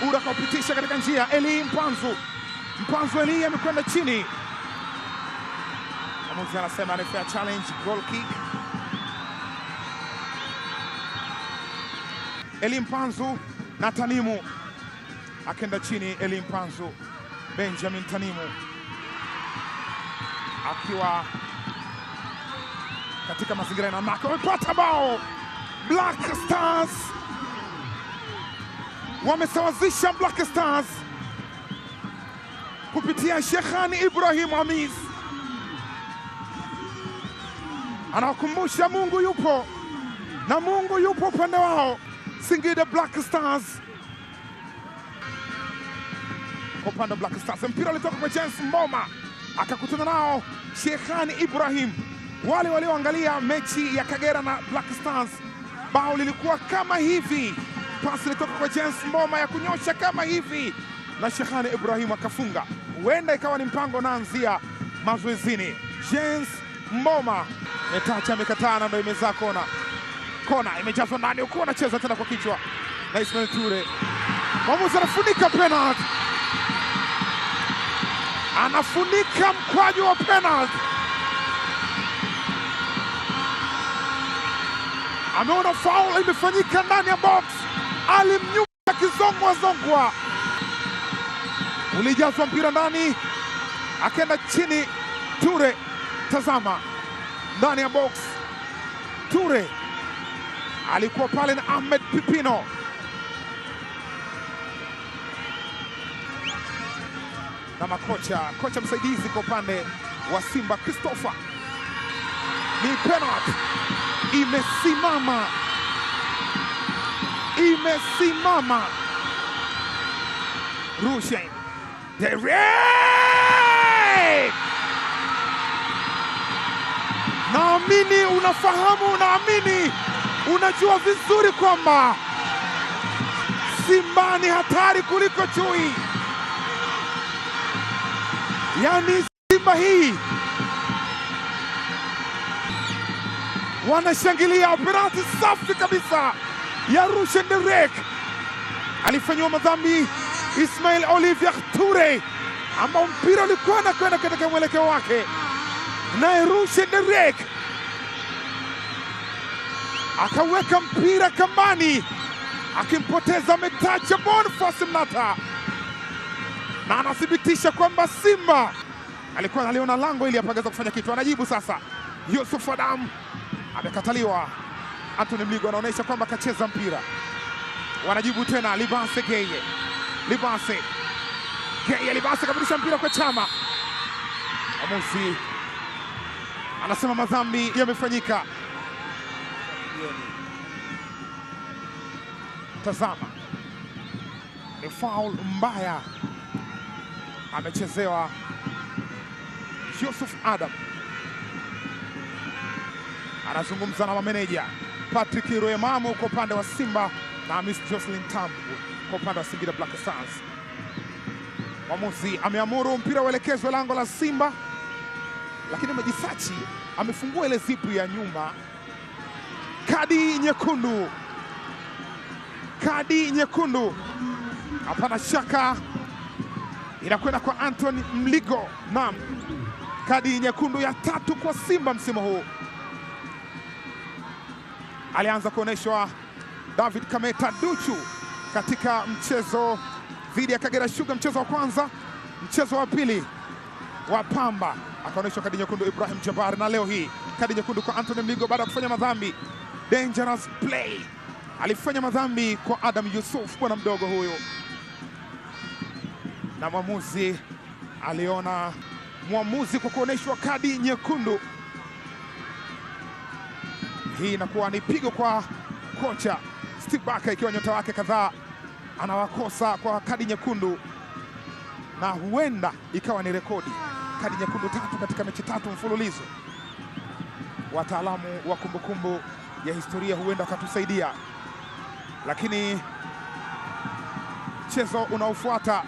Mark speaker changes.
Speaker 1: Ura kaupitisha katika njia. Eli Mpanzu. Eli amekwenda chini. Mwamuzi anasema ni fair challenge, goal kick. Eli Mpanzu na Tanimu akenda chini. Eli Mpanzu, Benjamin Tanimu akiwa katika mazingira na maka. Wamepata bao. Black Stars wamesawazisha. Black Stars kupitia Shekhani Ibrahim Hamis anawakumbusha Mungu yupo na Mungu yupo upande wao. Singida Black Stars kwa upande wa Black Stars, mpira ulitoka kwa James Mboma akakutana nao Shekhani Ibrahim. Wale walioangalia mechi ya Kagera na Black Stars, bao lilikuwa kama hivi. Pasi ilitoka kwa James Mboma ya kunyosha kama hivi na Shekhani Ibrahim akafunga. Huenda ikawa ni mpango naanzia mazoezini. James Mboma metacha amekataa na ndio imezaa kona. Kona imejazwa ndani huko, anacheza tena kwa kichwa na Ismail Ture. Mwamuzi anafunika penalty. Anafunika mkwaju wa penalty. Ameona foul imefanyika ndani ya box. Alimnyuka kizongwa. Ulijazwa mpira ndani, akaenda chini. Ture, tazama ndani ya box. Ture alikuwa pale na Ahmed Pipino. Na kocha msaidizi kwa upande wa Simba Christopher. Ni penalty. Imesimama. Rushain Derek, naamini unafahamu, naamini unajua vizuri kwamba Simba ni hatari kuliko chui. Yani Simba hii wanashangilia. Penalti safi kabisa ya Rushain Derek. Alifanywa madhambi Ismail Olivier Ture, ambao mpira ulikuwa unakwenda katika mwelekeo wake, naye Rushain Derek akaweka mpira kambani, akimpoteza Metacha Boniface Mnata, na anathibitisha kwamba Simba alikuwa analiona lango ili apageza kufanya kitu. Anajibu sasa. Yusuf Adam amekataliwa. Anthony Mligo anaonyesha kwamba kacheza mpira. Wanajibu tena. Libanse Geye kabadilisha mpira kwa Chama. Mwamuzi anasema madhambi yamefanyika. Tazama, ni foul mbaya amechezewa Yusuf Adam. Anazungumza na mameneja Patrick Roemamu kwa upande wa Simba na Miss Jocelyn Tambu kwa upande wa Singida Black Stars. Mwamuzi ameamuru mpira uelekezwe lango la Simba, lakini Majisachi amefungua ile zipu ya nyuma. Kadi nyekundu, hapana shaka inakwenda kwa Anthony Mligo. Naam, kadi nyekundu ya 3 kwa Simba msimu huu. Alianza kuoneshwa David Kameta Duchu katika mchezo dhidi ya Kagera Sugar, mchezo wa kwanza. Mchezo wa pili wa Pamba akaoneshwa kadi nyekundu Ibrahim Jabbar, na leo hii kadi nyekundu kwa Anthony Mligo baada ya kufanya madhambi. Dangerous play, alifanya madhambi kwa Adam Yusuf, bwana mdogo huyo, na mwamuzi aliona mwamuzi kwa kuoneshwa kadi nyekundu. Hii inakuwa ni pigo kwa kocha Steve Barker, ikiwa nyota wake kadhaa anawakosa kwa kadi nyekundu, na huenda ikawa ni rekodi. Kadi nyekundu 3 katika mechi 3 mfululizo. Wataalamu wa kumbukumbu ya historia huenda wakatusaidia, lakini mchezo unaofuata